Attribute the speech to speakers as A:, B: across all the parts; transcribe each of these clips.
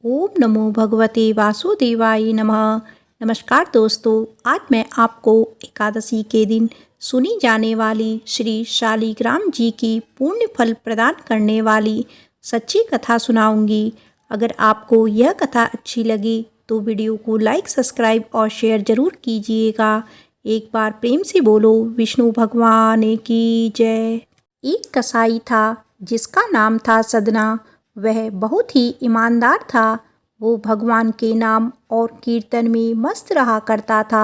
A: ओम नमो भगवते वासुदेवाय नमः। नमस्कार दोस्तों, आज मैं आपको एकादशी के दिन सुनी जाने वाली श्री शालिग्राम जी की पुण्य फल प्रदान करने वाली सच्ची कथा सुनाऊंगी। अगर आपको यह कथा अच्छी लगी तो वीडियो को लाइक, सब्सक्राइब और शेयर जरूर कीजिएगा। एक बार प्रेम से बोलो विष्णु भगवान की जय। एक कसाई था जिसका नाम था सदना। वह बहुत ही ईमानदार था। वो भगवान के नाम और कीर्तन में मस्त रहा करता था।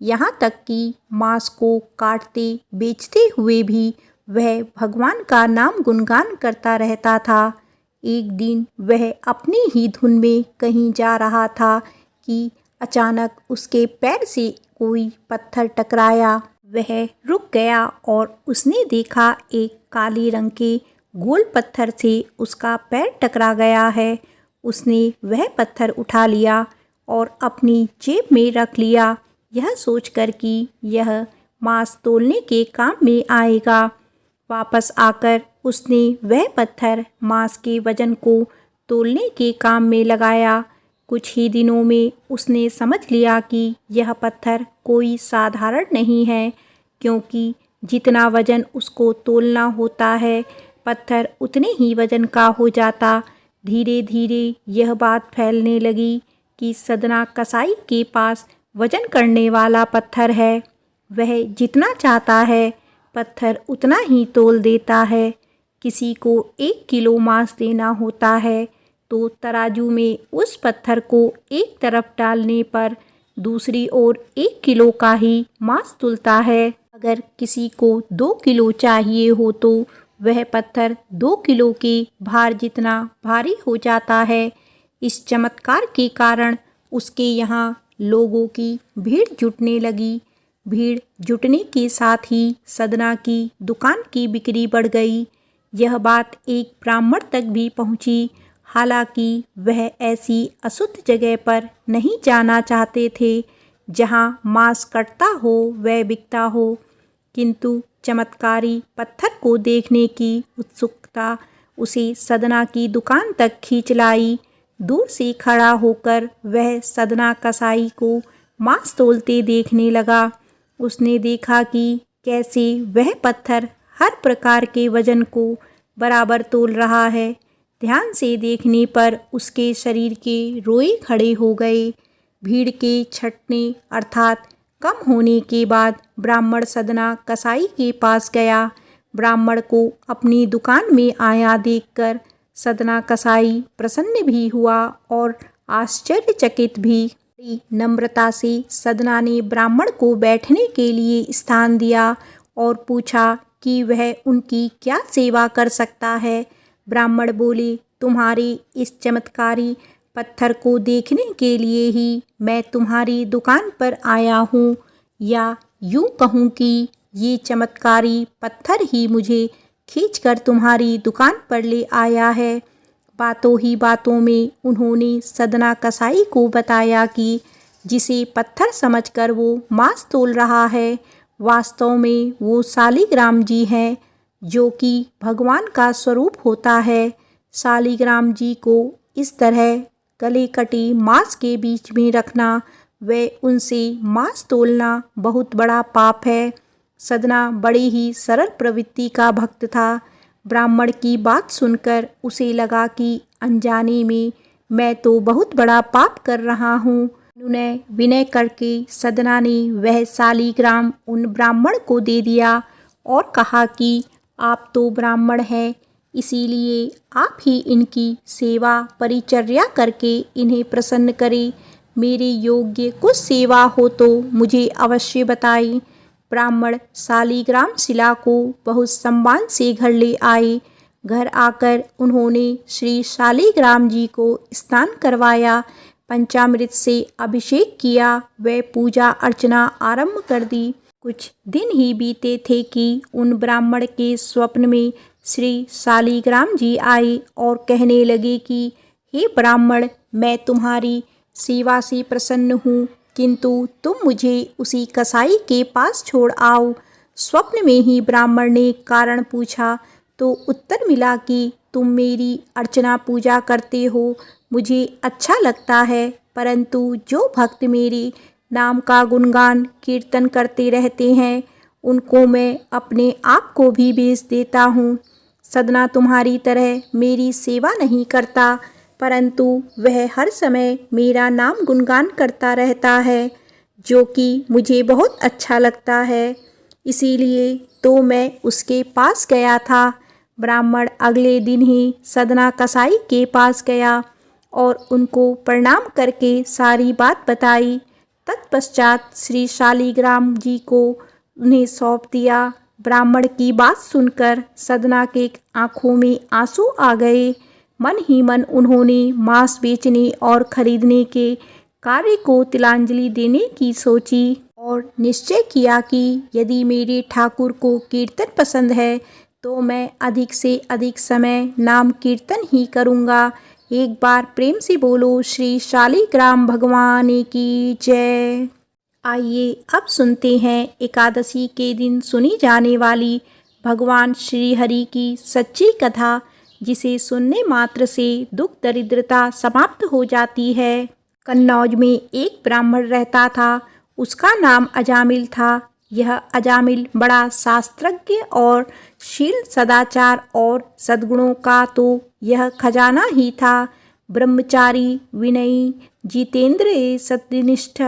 A: यहाँ तक कि मांस को काटते बेचते हुए भी वह भगवान का नाम गुणगान करता रहता था। एक दिन वह अपनी ही धुन में कहीं जा रहा था कि अचानक उसके पैर से कोई पत्थर टकराया। वह रुक गया और उसने देखा एक काले रंग के गोल पत्थर से उसका पैर टकरा गया है। उसने वह पत्थर उठा लिया और अपनी जेब में रख लिया, यह सोचकर कि यह मांस तौलने के काम में आएगा। वापस आकर उसने वह पत्थर मांस के वजन को तौलने के काम में लगाया। कुछ ही दिनों में उसने समझ लिया कि यह पत्थर कोई साधारण नहीं है, क्योंकि जितना वजन उसको तौलना होता है पत्थर उतने ही वजन का हो जाता। धीरे धीरे यह बात फैलने लगी कि सदना कसाई के पास वजन करने वाला पत्थर है। वह जितना चाहता है पत्थर उतना ही तौल देता है। किसी को 1 किलो मांस देना होता है तो तराजू में उस पत्थर को एक तरफ डालने पर दूसरी ओर 1 किलो का ही मांस तुलता है। अगर किसी को 2 किलो चाहिए हो तो वह पत्थर 2 किलो के भार जितना भारी हो जाता है। इस चमत्कार के कारण उसके यहाँ लोगों की भीड़ जुटने लगी। भीड़ जुटने के साथ ही सदना की दुकान की बिक्री बढ़ गई। यह बात एक ब्राह्मण तक भी पहुँची। हालांकि वह ऐसी अशुद्ध जगह पर नहीं जाना चाहते थे जहाँ मांस कटता हो व बिकता हो, किंतु चमत्कारी पत्थर को देखने की उत्सुकता उसे सदना की दुकान तक खींच लाई। दूर से खड़ा होकर वह सदना कसाई को मांस तौलते देखने लगा। उसने देखा कि कैसे वह पत्थर हर प्रकार के वजन को बराबर तौल रहा है। ध्यान से देखने पर उसके शरीर के रोए खड़े हो गए। भीड़ के छंटने अर्थात कम होने के बाद ब्राह्मण सदना कसाई के पास गया। ब्राह्मण को अपनी दुकान में आया देखकर सदना कसाई प्रसन्न भी हुआ और आश्चर्यचकित भी। बड़ी नम्रता से सदना ने ब्राह्मण को बैठने के लिए स्थान दिया और पूछा कि वह उनकी क्या सेवा कर सकता है। ब्राह्मण बोले, तुम्हारे इस चमत्कारी पत्थर को देखने के लिए ही मैं तुम्हारी दुकान पर आया हूँ, या यूँ कहूँ कि ये चमत्कारी पत्थर ही मुझे खींचकर तुम्हारी दुकान पर ले आया है। बातों ही बातों में उन्होंने सदना कसाई को बताया कि जिसे पत्थर समझकर वो मांस तौल रहा है वास्तव में वो शालिग्राम जी हैं, जो कि भगवान का स्वरूप होता है। शालिग्राम जी को इस तरह गले कटी मांस के बीच में रखना व उनसे मांस तौलना बहुत बड़ा पाप है। सदना बड़े ही सरल प्रवृत्ति का भक्त था। ब्राह्मण की बात सुनकर उसे लगा कि अनजाने में मैं तो बहुत बड़ा पाप कर रहा हूँ। विनय करके सदना ने वह शालिग्राम उन ब्राह्मण को दे दिया और कहा कि आप तो ब्राह्मण हैं, इसीलिए आप ही इनकी सेवा परिचर्या करके इन्हें प्रसन्न करें। मेरे योग्य कुछ सेवा हो तो मुझे अवश्य बताएं। ब्राह्मण शालिग्राम शिला को बहुत सम्मान से घर ले आए। घर आकर उन्होंने श्री शालिग्राम जी को स्नान करवाया, पंचामृत से अभिषेक किया व पूजा अर्चना आरंभ कर दी। कुछ दिन ही बीते थे कि उन ब्राह्मण के स्वप्न में श्री शालिग्राम जी आए और कहने लगे कि हे ब्राह्मण, मैं तुम्हारी सेवा से प्रसन्न हूँ, किंतु तुम मुझे उसी कसाई के पास छोड़ आओ। स्वप्न में ही ब्राह्मण ने कारण पूछा तो उत्तर मिला कि तुम मेरी अर्चना पूजा करते हो मुझे अच्छा लगता है, परंतु जो भक्त मेरे नाम का गुणगान कीर्तन करते रहते हैं उनको मैं अपने आप को भी बेच देता हूँ। सदना तुम्हारी तरह मेरी सेवा नहीं करता, परंतु वह हर समय मेरा नाम गुणगान करता रहता है, जो कि मुझे बहुत अच्छा लगता है। इसीलिए तो मैं उसके पास गया था। ब्राह्मण अगले दिन ही सदना कसाई के पास गया और उनको प्रणाम करके सारी बात बताई। तत्पश्चात श्री शालिग्राम जी को उन्हें सौंप दिया। ब्राह्मण की बात सुनकर सदना के आंखों में आंसू आ गए। मन ही मन उन्होंने मांस बेचने और खरीदने के कार्य को तिलांजलि देने की सोची और निश्चय किया कि यदि मेरे ठाकुर को कीर्तन पसंद है तो मैं अधिक से अधिक समय नाम कीर्तन ही करूँगा। एक बार प्रेम से बोलो श्री शालिग्राम भगवान की जय। आइए अब सुनते हैं एकादशी के दिन सुनी जाने वाली भगवान श्री हरि की सच्ची कथा, जिसे सुनने मात्र से दुख दरिद्रता समाप्त हो जाती है। कन्नौज में एक ब्राह्मण रहता था, उसका नाम अजामिल था। यह अजामिल बड़ा शास्त्रज्ञ और शील सदाचार और सद्गुणों का तो यह खजाना ही था। ब्रह्मचारी, विनयी, जितेंद्रिय, सत्यनिष्ठ,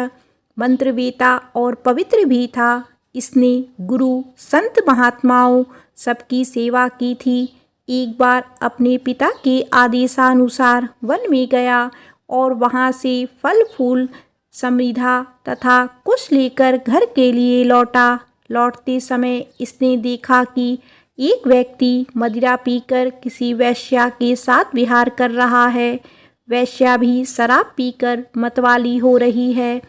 A: मंत्रवेता और पवित्र भी था। इसने गुरु, संत, महात्माओं सबकी सेवा की थी। एक बार अपने पिता के आदेशानुसार वन में गया और वहाँ से फल फूल समिधा तथा कुछ लेकर घर के लिए लौटा। लौटते समय इसने देखा कि एक व्यक्ति मदिरा पीकर किसी वेश्या के साथ विहार कर रहा है। वेश्या भी शराब पीकर मतवाली हो रही है।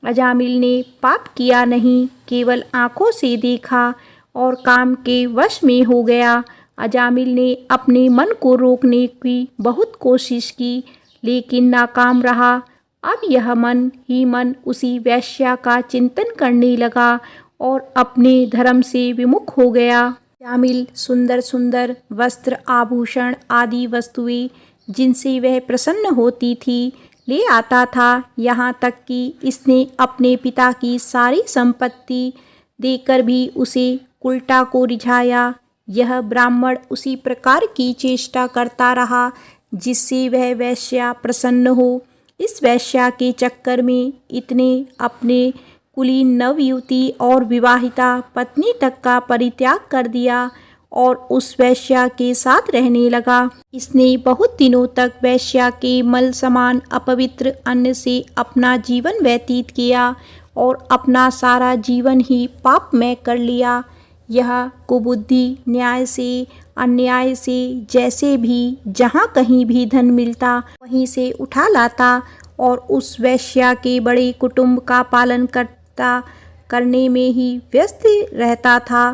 A: अजामिल ने पाप किया नहीं, केवल आंखों से देखा और काम के वश में हो गया। अजामिल ने अपने मन को रोकने की बहुत कोशिश की, लेकिन नाकाम रहा। अब यह मन ही मन उसी वेश्या का चिंतन करने लगा और अपने धर्म से विमुख हो गया। अजामिल सुंदर सुंदर वस्त्र, आभूषण आदि वस्तुएं जिनसे वह प्रसन्न होती थी ले आता था। यहाँ तक कि इसने अपने पिता की सारी संपत्ति देकर भी उसे उल्टा को रिझाया। यह ब्राह्मण उसी प्रकार की चेष्टा करता रहा जिससे वह वेश्या प्रसन्न हो। इस वेश्या के चक्कर में इतने अपने कुलीन नवयुवती और विवाहिता पत्नी तक का परित्याग कर दिया और उस वेश्या के साथ रहने लगा। इसने बहुत दिनों तक वेश्या के मल समान अपवित्र अन्न से अपना जीवन व्यतीत किया और अपना सारा जीवन ही पापमय कर लिया। यह कुबुद्धि न्याय से, अन्याय से, जैसे भी जहाँ कहीं भी धन मिलता वहीं से उठा लाता और उस वेश्या के बड़े कुटुंब का पालन करने में ही व्यस्त रहता था।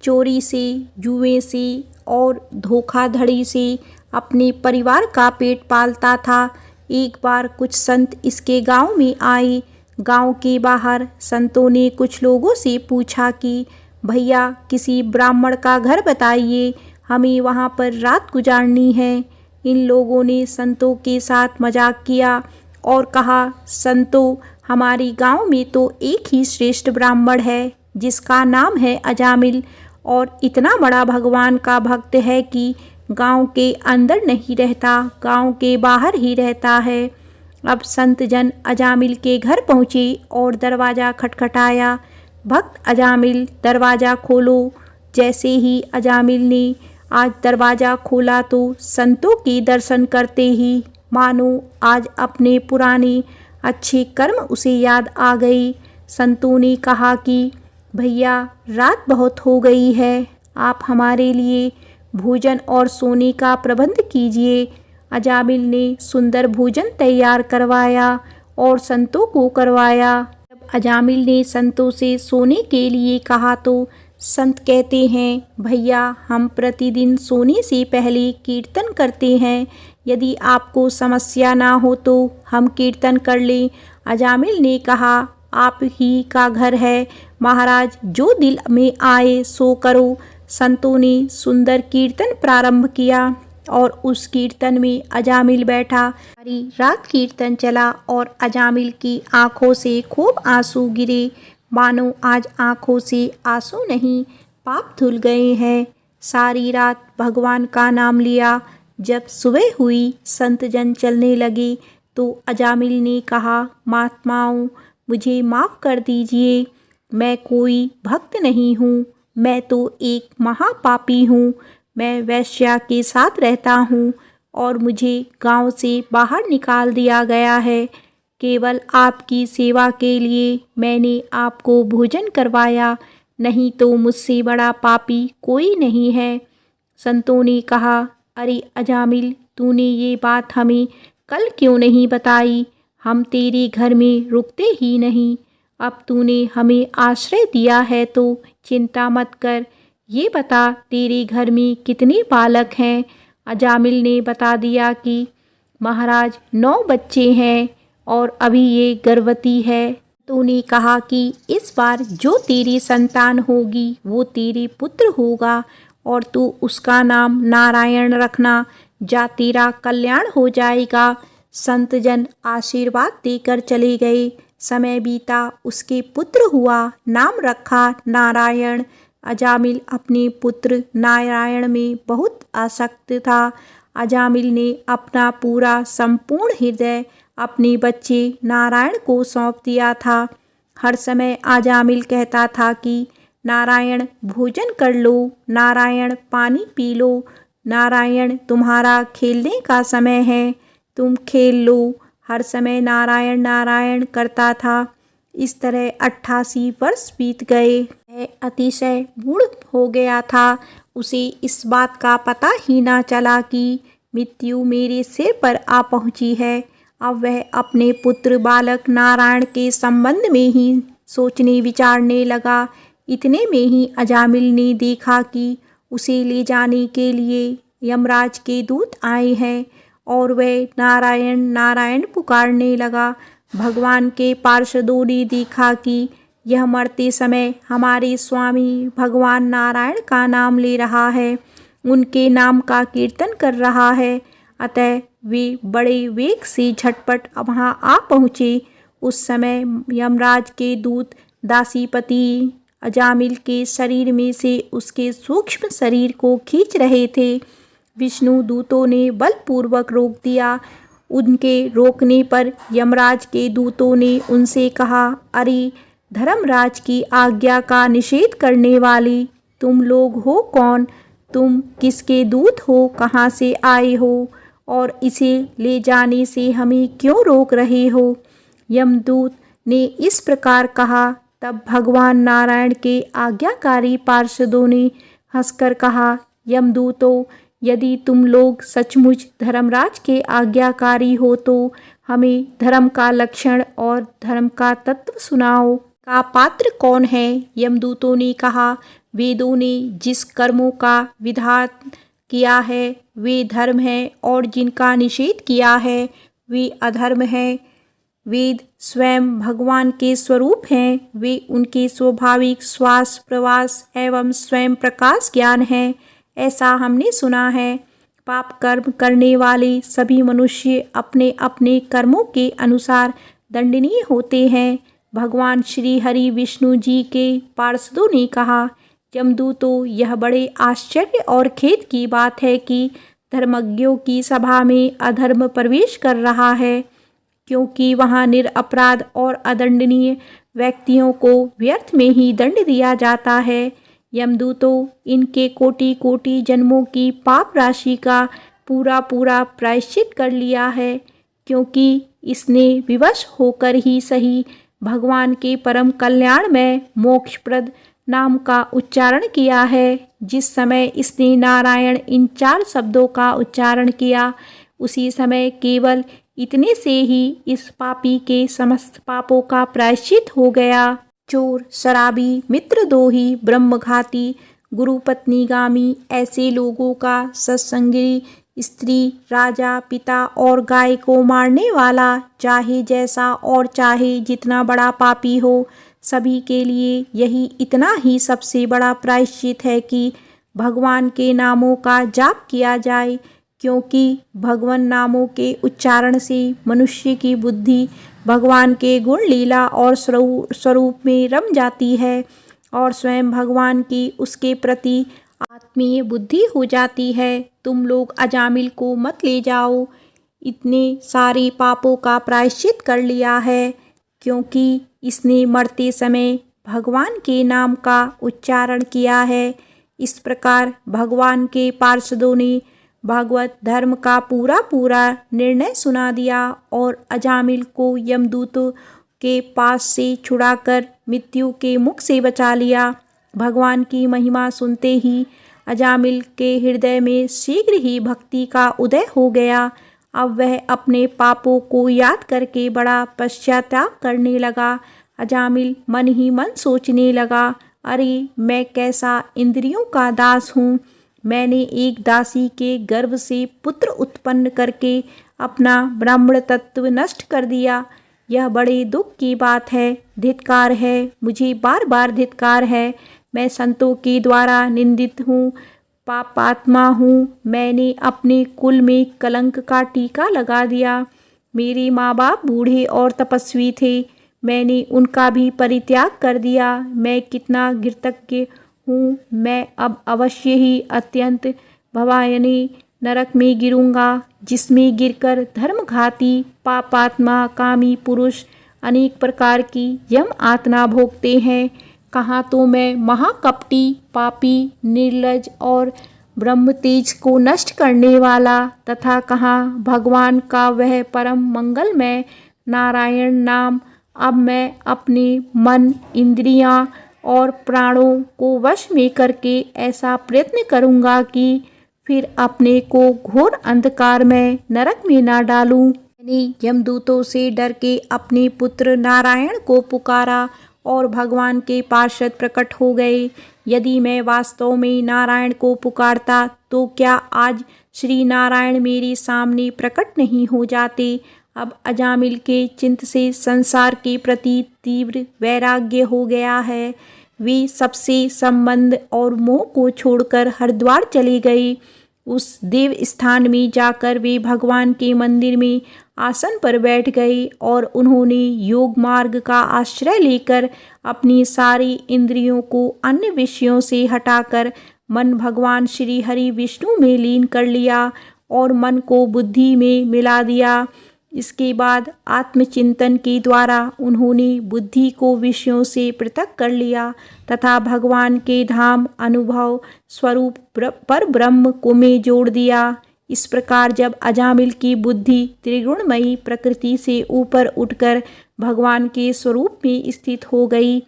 A: चोरी से, जुए से और धोखाधड़ी से अपने परिवार का पेट पालता था। एक बार कुछ संत इसके गांव में आए। गांव के बाहर संतों ने कुछ लोगों से पूछा कि भैया किसी ब्राह्मण का घर बताइए, हमें वहां पर रात गुजारनी है। इन लोगों ने संतों के साथ मजाक किया और कहा, संतों हमारे गांव में तो एक ही श्रेष्ठ ब्राह्मण है जिसका नाम है अजामिल, और इतना बड़ा भगवान का भक्त है कि गांव के अंदर नहीं रहता, गांव के बाहर ही रहता है। अब संत जन अजामिल के घर पहुँचे और दरवाज़ा खटखटाया। भक्त अजामिल दरवाज़ा खोलो। जैसे ही अजामिल ने आज दरवाज़ा खोला तो संतों के दर्शन करते ही मानो आज अपने पुराने अच्छे कर्म उसे याद आ गई। संतों ने कहा कि भैया रात बहुत हो गई है, आप हमारे लिए भोजन और सोने का प्रबंध कीजिए। अजामिल ने सुंदर भोजन तैयार करवाया और संतों को करवाया। जब अजामिल ने संतों से सोने के लिए कहा तो संत कहते हैं, भैया हम प्रतिदिन सोने से पहले कीर्तन करते हैं, यदि आपको समस्या ना हो तो हम कीर्तन कर लें। अजामिल ने कहा, आप ही का घर है महाराज, जो दिल में आए सो करो। संतों ने सुंदर कीर्तन प्रारंभ किया। और उस कीर्तन में अजामिल बैठा। सारी रात कीर्तन चला और अजामिल की आंखों से खूब आंसू गिरे, मानो आज आंखों से आंसू नहीं पाप धुल गए हैं। सारी रात भगवान का नाम लिया। जब सुबह हुई, संतजन चलने लगे तो अजामिल ने कहा, महात्माओं, मुझे माफ़ कर दीजिए, मैं कोई भक्त नहीं हूँ, मैं तो एक महापापी हूँ। मैं वेश्या के साथ रहता हूँ और मुझे गांव से बाहर निकाल दिया गया है। केवल आपकी सेवा के लिए मैंने आपको भोजन करवाया, नहीं तो मुझसे बड़ा पापी कोई नहीं है। संतों ने कहा, अरे अजामिल, तूने ये बात हमें कल क्यों नहीं बताई? हम तेरे घर में रुकते ही नहीं। अब तूने हमें आश्रय दिया है तो चिंता मत कर। ये बता, तेरे घर में कितने बालक हैं? अजामिल ने बता दिया कि महाराज 9 बच्चे हैं और अभी ये गर्भवती है। तूने कहा कि इस बार जो तेरी संतान होगी वो तेरे पुत्र होगा और तू उसका नाम नारायण रखना, जा तेरा कल्याण हो जाएगा। संतजन आशीर्वाद देकर चले गए। समय बीता, उसके पुत्र हुआ, नाम रखा नारायण। अजामिल अपने पुत्र नारायण में बहुत आसक्त था। अजामिल ने अपना पूरा संपूर्ण हृदय अपने बच्चे नारायण को सौंप दिया था। हर समय अजामिल कहता था कि नारायण भोजन कर लो, नारायण पानी पी लो, नारायण तुम्हारा खेलने का समय है, तुम खेल लो। हर समय नारायण नारायण करता था। इस तरह 88 वर्ष बीत गए। वह अतिशय मूढ़ हो गया था। उसे इस बात का पता ही ना चला कि मृत्यु मेरे सिर पर आ पहुंची है। अब वह अपने पुत्र बालक नारायण के संबंध में ही सोचने विचारने लगा। इतने में ही अजामिल ने देखा कि उसे ले जाने के लिए यमराज के दूत आए हैं और वह नारायण नारायण पुकारने लगा। भगवान के पार्षदों ने देखा कि यह मरते समय हमारे स्वामी भगवान नारायण का नाम ले रहा है, उनके नाम का कीर्तन कर रहा है। अतः वे बड़े वेग से झटपट वहाँ आ पहुँचे। उस समय यमराज के दूत दासीपति अजामिल के शरीर में से उसके सूक्ष्म शरीर को खींच रहे थे। विष्णु दूतों ने बलपूर्वक रोक दिया। उनके रोकने पर यमराज के दूतों ने उनसे कहा, अरे धर्मराज की आज्ञा का निषेध करने वाले तुम लोग हो कौन? तुम किसके दूत हो? कहाँ से आए हो? और इसे ले जाने से हमें क्यों रोक रहे हो? यमदूत ने इस प्रकार कहा। तब भगवान नारायण के आज्ञाकारी पार्षदों ने हंसकर कहा, यमदूतों, यदि तुम लोग सचमुच धर्मराज के आज्ञाकारी हो तो हमें धर्म का लक्षण और धर्म का तत्व सुनाओ। का पात्र कौन है? यमदूतों ने कहा, वेदों ने जिस कर्मों का विधान किया है वे धर्म है और जिनका निषेध किया है वे अधर्म है। वेद स्वयं भगवान के स्वरूप हैं। वे उनके स्वाभाविक श्वास प्रवास एवं स्वयं प्रकाश ज्ञान है, ऐसा हमने सुना है। पाप कर्म करने वाले सभी मनुष्य अपने अपने कर्मों के अनुसार दंडनीय होते हैं। भगवान श्री हरि विष्णु जी के पार्षदों ने कहा, यमदूतों, यह बड़े आश्चर्य और खेद की बात है कि धर्मज्ञों की सभा में अधर्म प्रवेश कर रहा है, क्योंकि वहाँ निरपराध और अदंडनीय व्यक्तियों को व्यर्थ में ही दंड दिया जाता है। यमदूतों, इनके कोटि कोटि जन्मों की पाप राशि का पूरा पूरा प्रायश्चित कर लिया है, क्योंकि इसने विवश होकर ही सही भगवान के परम कल्याण में मोक्षप्रद नाम का उच्चारण किया है। जिस समय इसने नारायण इन 4 शब्दों का उच्चारण किया, उसी समय केवल इतने से ही इस पापी के समस्त पापों का प्रायश्चित हो गया। चोर, शराबी, मित्रद्रोही, ब्रह्मघाती, गुरुपत्नीगामी, ऐसे लोगों का सत्संगी, स्त्री, राजा, पिता और गाय को मारने वाला, चाहे जैसा और चाहे जितना बड़ा पापी हो, सभी के लिए यही इतना ही सबसे बड़ा प्रायश्चित है कि भगवान के नामों का जाप किया जाए, क्योंकि भगवान नामों के उच्चारण से मनुष्य की बुद्धि भगवान के गुण लीला और स्वरूप में रम जाती है और स्वयं भगवान की उसके प्रति आत्मीय बुद्धि हो जाती है। तुम लोग अजामिल को मत ले जाओ, इतने सारे पापों का प्रायश्चित कर लिया है, क्योंकि इसने मरते समय भगवान के नाम का उच्चारण किया है। इस प्रकार भगवान के पार्षदों ने भागवत धर्म का पूरा निर्णय सुना दिया और अजामिल को यमदूतों के पास से छुड़ाकर मृत्यु के मुख से बचा लिया। भगवान की महिमा सुनते ही अजामिल के हृदय में शीघ्र ही भक्ति का उदय हो गया। अब वह अपने पापों को याद करके बड़ा पश्चाताप करने लगा। अजामिल मन ही मन सोचने लगा, अरे मैं कैसा इंद्रियों का दास हूँ। मैंने एक दासी के गर्भ से पुत्र उत्पन्न करके अपना ब्राह्मण तत्व नष्ट कर दिया। यह बड़े दुख की बात है। धिक्कार है, मुझे बार बार धिक्कार है। मैं संतों के द्वारा निंदित हूँ, पापात्मा हूँ। मैंने अपने कुल में कलंक का टीका लगा दिया। मेरे माँ बाप बूढ़े और तपस्वी थे, मैंने उनका भी परित्याग कर दिया। मैं कितना कृतज्ञ हूँ। मैं अब अवश्य ही अत्यंत भयावह नरक में गिरूंगा, जिसमें गिरकर धर्मघाती पापात्मा कामी पुरुष अनेक प्रकार की यम यातना भोगते हैं। कहाँ तो मैं महाकपटी, पापी, निर्लज और ब्रह्म तेज को नष्ट करने वाला, तथा कहाँ भगवान का वह परम मंगलमय नारायण नाम। अब मैं अपने मन, इंद्रियां और प्राणों को वश में करके ऐसा प्रयत्न करूंगा कि फिर अपने को घोर अंधकार में नरक में ना डालूं। मैंने यमदूतों से डर के अपने पुत्र नारायण को पुकारा और भगवान के पार्षद प्रकट हो गए। यदि मैं वास्तव में नारायण को पुकारता तो क्या आज श्री नारायण मेरे सामने प्रकट नहीं हो जाते। अब अजामिल के चित्त से संसार के प्रति तीव्र वैराग्य हो गया है। वे सबसे संबंध और मोह को छोड़कर हरिद्वार चले गए। उस देव स्थान में जाकर वे भगवान के मंदिर में आसन पर बैठ गए और उन्होंने योग मार्ग का आश्रय लेकर अपनी सारी इंद्रियों को अन्य विषयों से हटाकर मन भगवान श्री हरि विष्णु में लीन कर लिया और मन को बुद्धि में मिला दिया। इसके बाद आत्मचिंतन के द्वारा उन्होंने बुद्धि को विषयों से पृथक कर लिया तथा भगवान के धाम अनुभव स्वरूप पर ब्रह्म को में जोड़ दिया। इस प्रकार जब अजामिल की बुद्धि त्रिगुणमयी प्रकृति से ऊपर उठकर भगवान के स्वरूप में स्थित हो गई,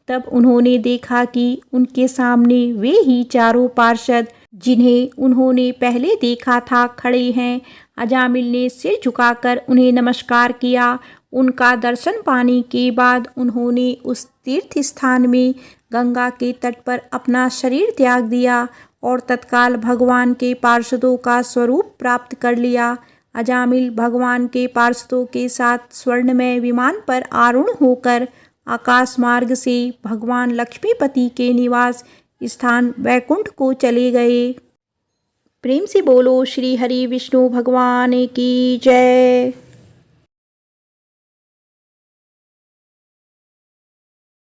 A: तब उन्होंने देखा कि उनके सामने वे ही चारों पार्षद जिन्हें उन्होंने पहले देखा था खड़े हैं। अजामिल ने सिर झुकाकर उन्हें नमस्कार किया। उनका दर्शन पाने के बाद उन्होंने उस तीर्थ स्थान में गंगा के तट पर अपना शरीर त्याग दिया और तत्काल भगवान के पार्षदों का स्वरूप प्राप्त कर लिया। अजामिल भगवान के पार्षदों के साथ स्वर्णमय विमान पर आरूढ़ होकर आकाश मार्ग से भगवान लक्ष्मीपति के निवास स्थान वैकुंठ को चले गए। प्रेम से बोलो श्री हरि विष्णु भगवान की जय।